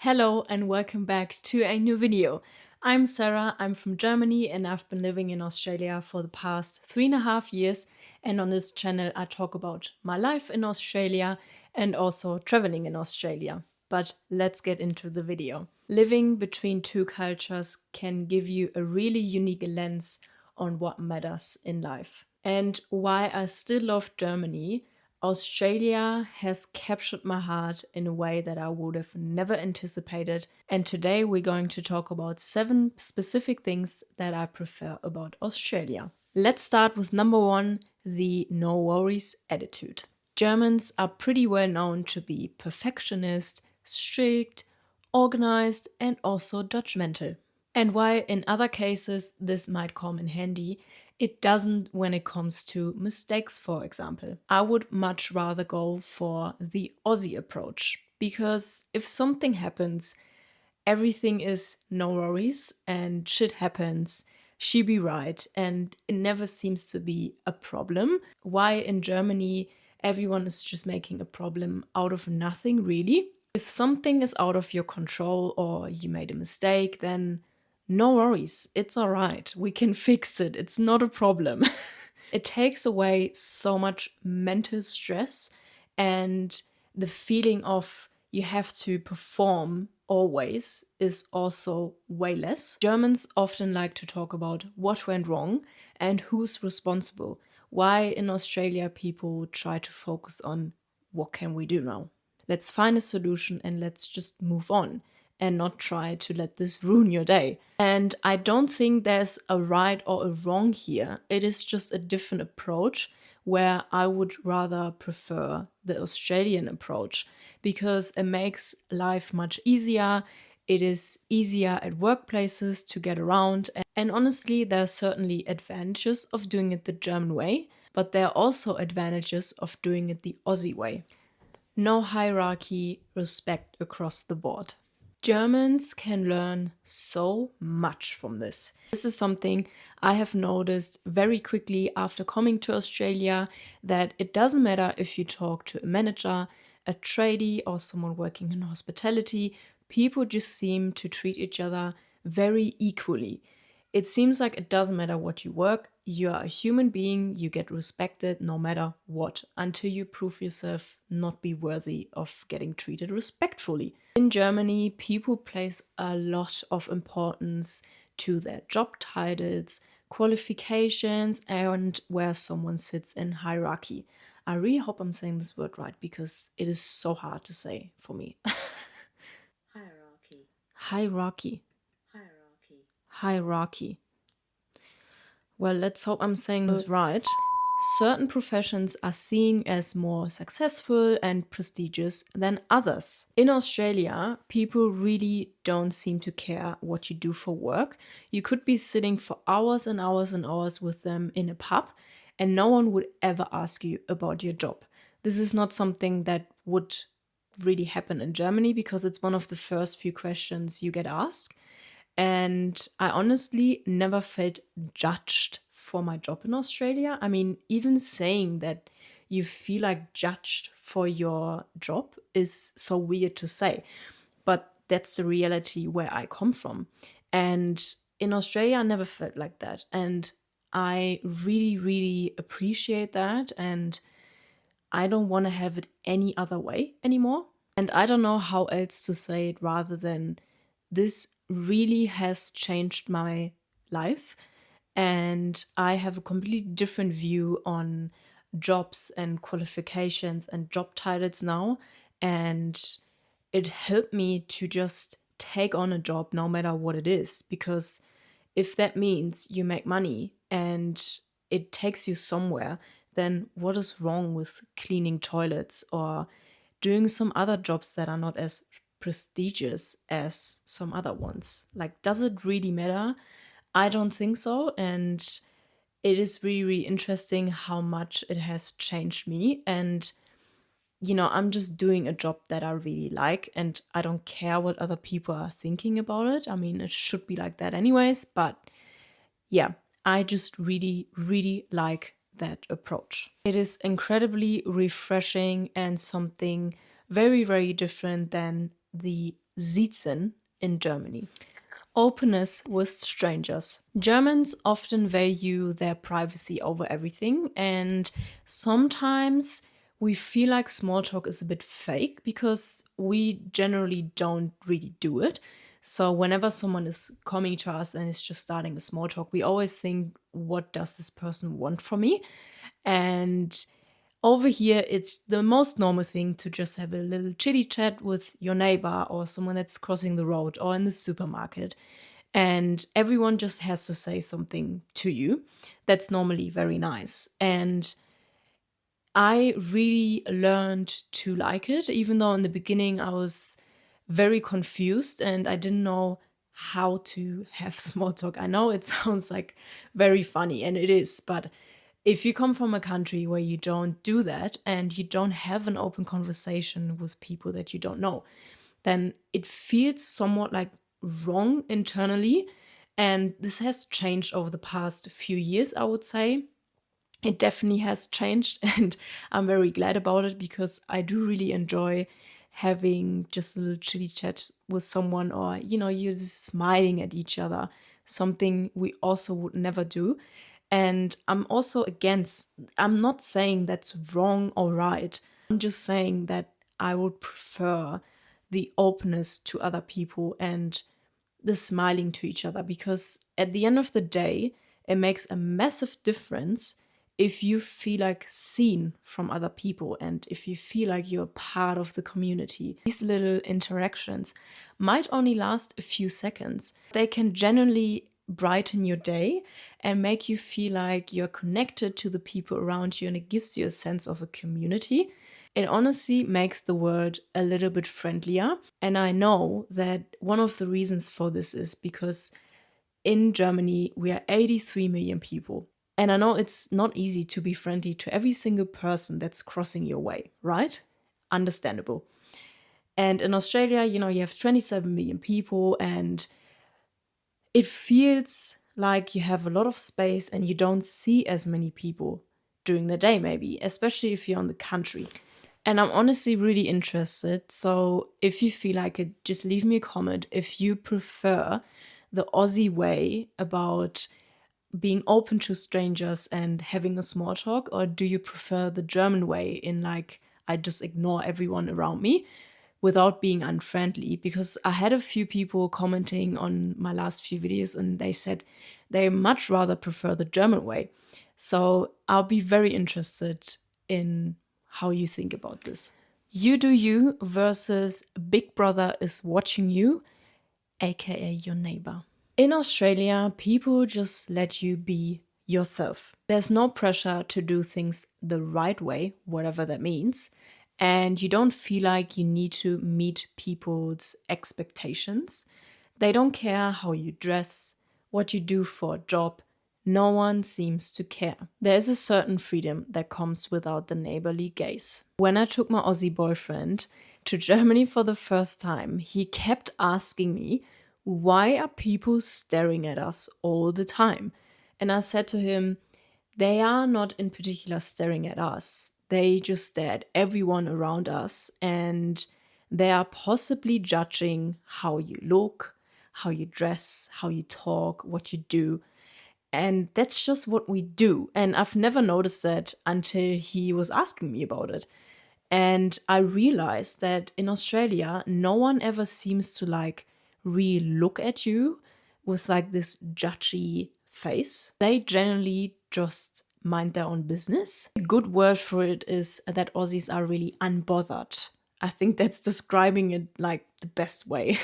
Hello and welcome back to a new video. I'm Sarah, I'm from Germany and I've been living in Australia for the past 3.5 years, and on this channel I talk about my life in Australia and also traveling in Australia. But let's get into the video. Living between two cultures can give you a really unique lens on what matters in life. And why I still love Germany, Australia has captured my heart in a way that I would have never anticipated. And today we're going to talk about 7 specific things that I prefer about Australia. Let's start with number 1, the no worries attitude. Germans are pretty well known to be perfectionist, strict, organized, and also judgmental. And while in other cases this might come in handy, it doesn't when it comes to mistakes, for example. I would much rather go for the Aussie approach, because if something happens, everything is no worries and shit happens, she be right, and it never seems to be a problem. Why in Germany everyone is just making a problem out of nothing, really. If something is out of your control or you made a mistake, then no worries, it's all right. We can fix it. It's not a problem. It takes away so much mental stress and the feeling of you have to perform always is also way less. Germans often like to talk about what went wrong and who's responsible. Why in Australia people try to focus on what can we do now? Let's find a solution and let's just move on and not try to let this ruin your day. And I don't think there's a right or a wrong here. It is just a different approach where I would rather prefer the Australian approach because it makes life much easier. It is easier at workplaces to get around. And honestly, there are certainly advantages of doing it the German way, but there are also advantages of doing it the Aussie way. No hierarchy, respect across the board. Germans can learn so much from this. This is something I have noticed very quickly after coming to Australia, that it doesn't matter if you talk to a manager, a tradie, or someone working in hospitality, people just seem to treat each other very equally. It seems like it doesn't matter what you work, you are a human being, you get respected no matter what, until you prove yourself not be worthy of getting treated respectfully. In Germany, people place a lot of importance to their job titles, qualifications, and where someone sits in hierarchy. I really hope I'm saying this word right because it is so hard to say for me. Hierarchy. Hierarchy. Hierarchy. Hierarchy. Well, let's hope I'm saying this right. Certain professions are seen as more successful and prestigious than others. In Australia, people really don't seem to care what you do for work. You could be sitting for hours and hours and hours with them in a pub, and no one would ever ask you about your job. This is not something that would really happen in Germany because it's one of the first few questions you get asked. And I honestly never felt judged for my job in Australia. I mean, even saying that you feel like judged for your job is so weird to say. But that's the reality where I come from. And in Australia, I never felt like that. And I really, really appreciate that. And I don't want to have it any other way anymore. And I don't know how else to say it rather than this really has changed my life. And I have a completely different view on jobs and qualifications and job titles now. And it helped me to just take on a job no matter what it is. Because if that means you make money and it takes you somewhere, then what is wrong with cleaning toilets or doing some other jobs that are not as prestigious as some other ones? Like, does it really matter? I don't think so. And it is really, really interesting how much it has changed me. And, I'm just doing a job that I really like, and I don't care what other people are thinking about it. I mean, it should be like that anyways. But yeah, I just really, really like that approach. It is incredibly refreshing and something very, very different than the Siezen in Germany. Openness with strangers. Germans often value their privacy over everything, and sometimes we feel like small talk is a bit fake because we generally don't really do it. So whenever someone is coming to us and is just starting a small talk, we always think, what does this person want from me? And over here, it's the most normal thing to just have a little chitty chat with your neighbor or someone that's crossing the road or in the supermarket. And everyone just has to say something to you. That's normally very nice. And I really learned to like it, even though in the beginning I was very confused and I didn't know how to have small talk. I know it sounds like very funny, and it is, but if you come from a country where you don't do that and you don't have an open conversation with people that you don't know, then it feels somewhat like wrong internally. And this has changed over the past few years, I would say. It definitely has changed, and I'm very glad about it because I do really enjoy having just a little chitty chat with someone, or you're just smiling at each other, something we also would never do. And I'm not saying that's wrong or right. I'm just saying that I would prefer the openness to other people and the smiling to each other, because at the end of the day, it makes a massive difference if you feel like seen from other people and if you feel like you're part of the community. These little interactions might only last a few seconds. They can genuinely brighten your day and make you feel like you're connected to the people around you, and it gives you a sense of a community. It honestly makes the world a little bit friendlier. And I know that one of the reasons for this is because in Germany, we are 83 million people. And I know it's not easy to be friendly to every single person that's crossing your way, right? Understandable. And in Australia, you have 27 million people, and it feels like you have a lot of space and you don't see as many people during the day, maybe, especially if you're in the country. And I'm honestly really interested. So if you feel like it, just leave me a comment if you prefer the Aussie way about being open to strangers and having a small talk, or do you prefer the German way in like, I just ignore everyone around me without being unfriendly? Because I had a few people commenting on my last few videos and they said they much rather prefer the German way. So I'll be very interested in how you think about this. You do you versus Big Brother is watching you, aka your neighbor. In Australia, people just let you be yourself. There's no pressure to do things the right way, whatever that means. And you don't feel like you need to meet people's expectations. They don't care how you dress, what you do for a job. No one seems to care. There is a certain freedom that comes without the neighborly gaze. When I took my Aussie boyfriend to Germany for the first time, he kept asking me, why are people staring at us all the time? And I said to him, they are not in particular staring at us. They just stare at everyone around us, and they are possibly judging how you look, how you dress, how you talk, what you do. And that's just what we do. And I've never noticed that until he was asking me about it. And I realized that in Australia, no one ever seems to like really look at you with like this judgy face. They generally just mind their own business. A good word for it is that Aussies are really unbothered. I think that's describing it like the best way.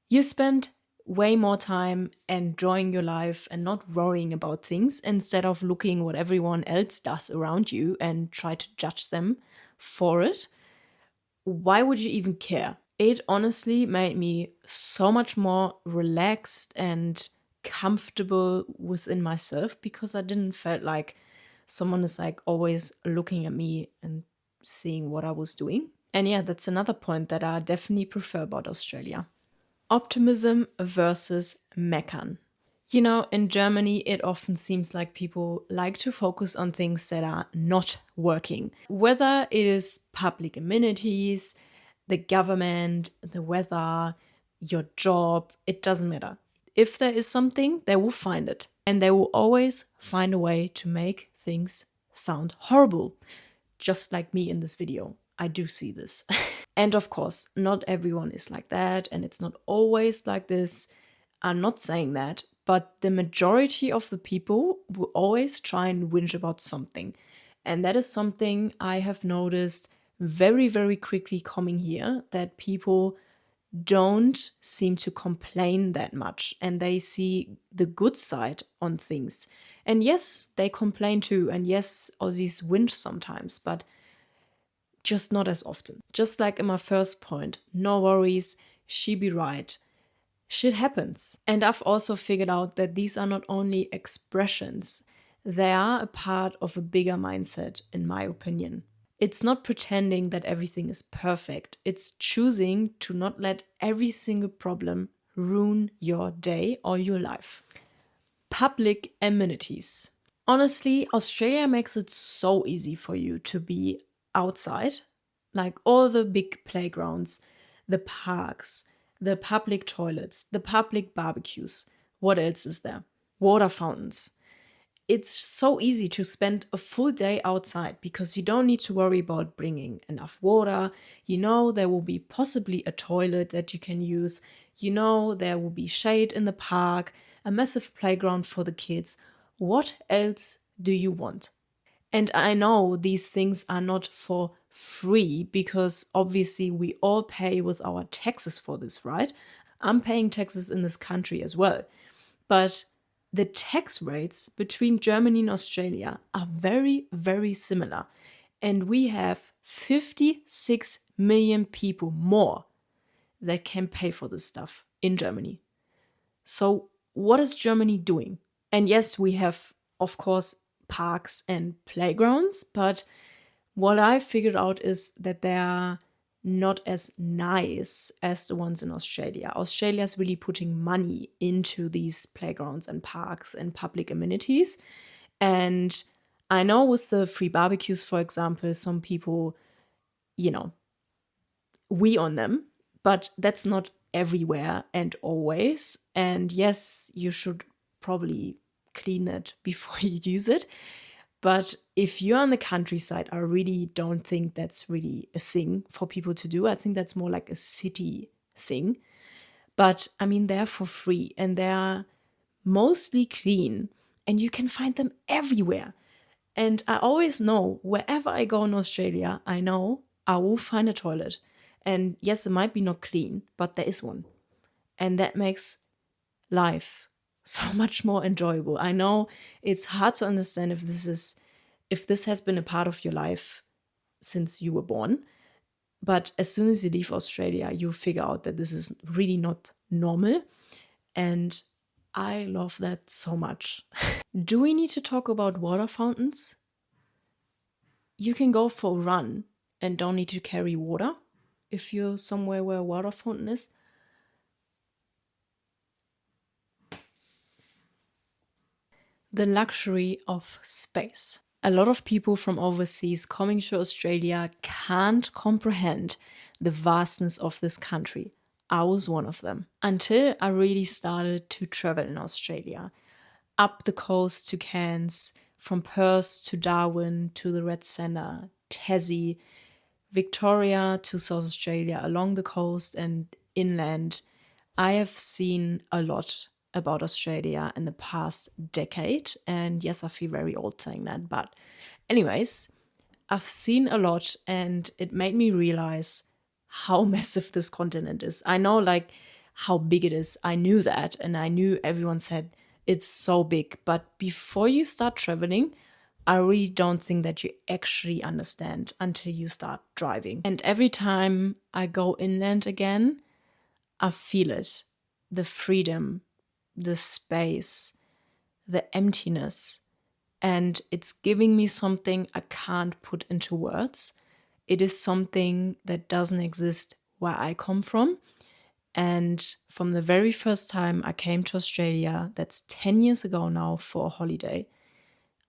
You spend way more time enjoying your life and not worrying about things instead of looking what everyone else does around you and try to judge them for it. Why would you even care? It honestly made me so much more relaxed and comfortable within myself because I didn't feel like someone is like always looking at me and seeing what I was doing. And yeah, that's another point that I definitely prefer about Australia. Optimism versus meckern. In Germany, it often seems like people like to focus on things that are not working. Whether it is public amenities, the government, the weather, your job, it doesn't matter. If there is something, they will find it. And they will always find a way to make things sound horrible. Just like me in this video. I do see this. And of course, not everyone is like that, and it's not always like this. I'm not saying that, but the majority of the people will always try and whinge about something. And that is something I have noticed very, very quickly coming here, that people don't seem to complain that much and they see the good side on things. And yes, they complain too. And yes, Aussies whinge sometimes, but just not as often. Just like in my first point, no worries, she be right. Shit happens. And I've also figured out that these are not only expressions, they are a part of a bigger mindset, in my opinion. It's not pretending that everything is perfect. It's choosing to not let every single problem ruin your day or your life. Public amenities. Honestly, Australia makes it so easy for you to be outside. Like all the big playgrounds, the parks, the public toilets, the public barbecues. What else is there? Water fountains. It's so easy to spend a full day outside because you don't need to worry about bringing enough water. You know, there will be possibly a toilet that you can use. You know, there will be shade in the park, a massive playground for the kids. What else do you want? And I know these things are not for free because obviously we all pay with our taxes for this, right? I'm paying taxes in this country as well. But the tax rates between Germany and Australia are very, very similar. And we have 56 million people more that can pay for this stuff in Germany. So what is Germany doing? And yes, we have, of course, parks and playgrounds, but what I figured out is that they are not as nice as the ones in Australia. Australia is really putting money into these playgrounds and parks and public amenities. And I know with the free barbecues, for example, some people, we on them, but that's not everywhere and always. And yes, you should probably clean it before you use it. But if you're on the countryside, I really don't think that's really a thing for people to do. I think that's more like a city thing. But I mean, they're for free and they're mostly clean and you can find them everywhere. And I always know wherever I go in Australia, I know I will find a toilet. And yes, it might be not clean, but there is one. And that makes life so much more enjoyable. I know it's hard to understand if this has been a part of your life since you were born, but as soon as you leave Australia, you figure out that this is really not normal, and I love that so much. Do we need to talk about water fountains? You can go for a run and don't need to carry water if you're somewhere where a water fountain is. The luxury of space. A lot of people from overseas coming to Australia can't comprehend the vastness of this country. I was one of them. Until I really started to travel in Australia. Up the coast to Cairns, from Perth to Darwin to the Red Centre, Tassie, Victoria to South Australia, along the coast and inland. I have seen a lot about Australia in the past decade. And yes, I feel very old saying that. But anyways, I've seen a lot and it made me realize how massive this continent is. I know like how big it is. I knew that. And I knew everyone said it's so big. But before you start traveling, I really don't think that you actually understand until you start driving. And every time I go inland again, I feel it. The freedom, the space, the emptiness. And it's giving me something I can't put into words. It is something that doesn't exist where I come from. And from the very first time I came to Australia, that's 10 years ago now, for a holiday,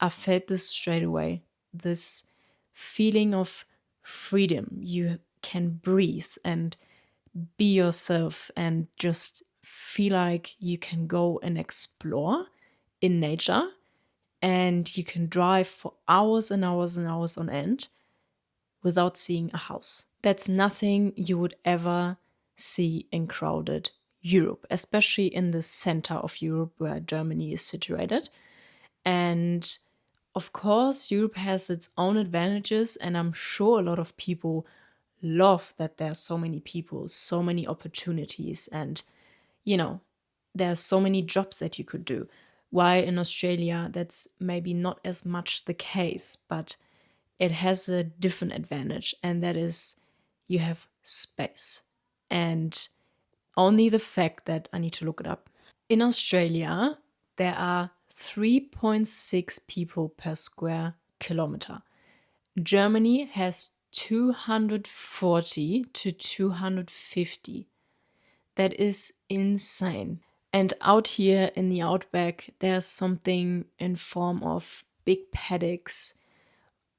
I felt this straight away. This feeling of freedom. You can breathe and be yourself and just feel like you can go and explore in nature, and you can drive for hours and hours and hours on end without seeing a house. That's nothing you would ever see in crowded Europe, especially in the center of Europe where Germany is situated. And of course, Europe has its own advantages, and I'm sure a lot of people love that there are so many people, so many opportunities, and there are so many jobs that you could do. Why in Australia, that's maybe not as much the case, but it has a different advantage, and that is you have space. And only the fact that I need to look it up. In Australia, there are 3.6 people per square kilometer. Germany has 240 to 250. That is insane. And out here in the outback, there's something in form of big paddocks,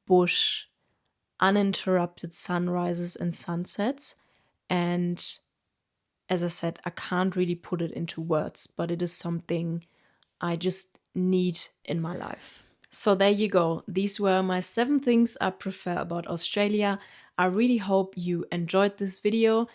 bush, uninterrupted sunrises and sunsets. And as I said, I can't really put it into words, but it is something I just need in my life. So there you go. These were my 7 things I prefer about Australia. I really hope you enjoyed this video.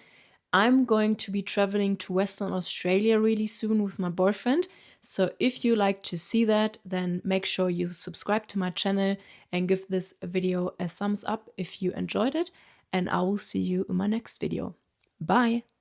I'm going to be traveling to Western Australia really soon with my boyfriend. So if you like to see that, then make sure you subscribe to my channel and give this video a thumbs up if you enjoyed it. And I will see you in my next video. Bye!